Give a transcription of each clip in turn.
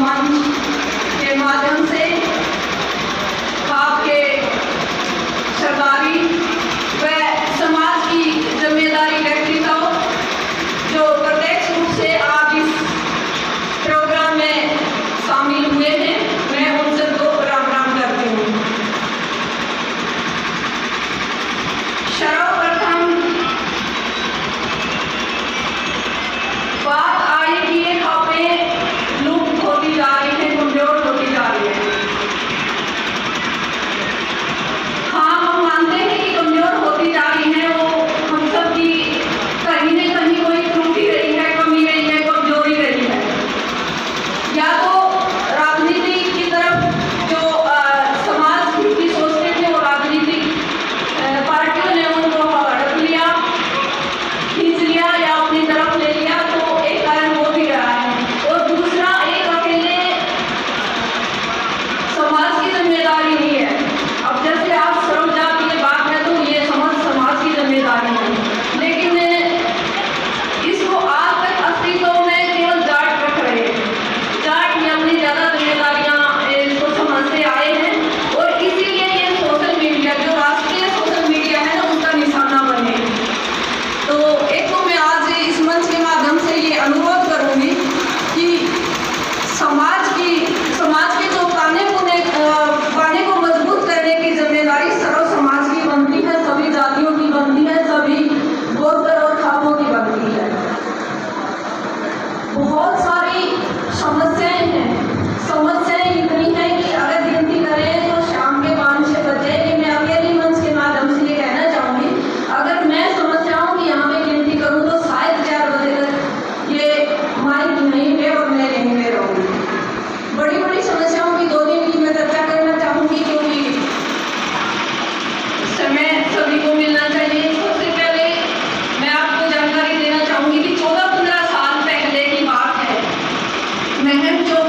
मंच के माध्यम से आपके सरकारी व समाज की जिम्मेदारी व्यक्तित्व जो प्रत्यक्ष रूप से आज इस प्रोग्राम में शामिल हुए हैं, मैं उन सबको राम राम करती हूँ। सर्वप्रथम बात आई कि ये खबरें लुप्त होती जा रही है, कमजोर होती जा रही है। हाँ, हम मानते हैं कि कमजोर होती जा रही है, वो हम सब की कहीं न कहीं कोई त्रुटि रही है, कमी रही है, कमजोरी रही है। या तो राजनीति की तरफ जो समाज की सोचते थे वो राजनीतिक पार्टियों ने उनको हड़प लिया, खींच लिया या अपनी तरफ ले लिया, तो एक कारण हो भी रहा है। और दूसरा, एक अकेले समाज की जिम्मेदारी नहीं है। अब जैसे आप सर्व जाति की बात है तो ये समाज की जिम्मेदारी है, लेकिन इसको आज तक अस्तित्व में केवल जाट रख रहे हैं। जाट ने अपनी ज्यादा जिम्मेदारियां इसको समझते आए हैं और इसीलिए ये सोशल मीडिया, जो राष्ट्रीय सोशल मीडिया है ना, उसका निशाना बने। तो एक तो मैं आज इस मंच के माध्यम से ये अनुरोध करूंगी कि समाज के जो पाने को मजबूत करने की जिम्मेदारी सर्व समाज की बनती है, सभी जातियों की बनती है, सभी गोत्र और खापों की बनती है। बहुत सारी समस्याएं इतनी हैं कि अगर गिनती करें तो शाम के 5-6 बजे। मैं अकेले मंच के माध्यम से ये कहना चाहूंगी, अगर मैं समस्याओं की यहाँ पे गिनती करूँ तो शायद 4 बजे तक ये माइक नहीं है और मैं यहीं पे रहूँगी। बड़ी बड़ी समस्याओं की 2-3 की मैं चर्चा करना चाहूँगी, क्योंकि समय सभी को मिलना चाहिए। सबसे पहले मैं आपको जानकारी देना चाहूँगी कि 14-15 साल पहले की बात है। महम जो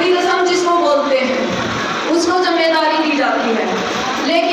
बुरी रस्म जिसको बोलते हैं, उसको जिम्मेदारी दी जाती है। लेकिन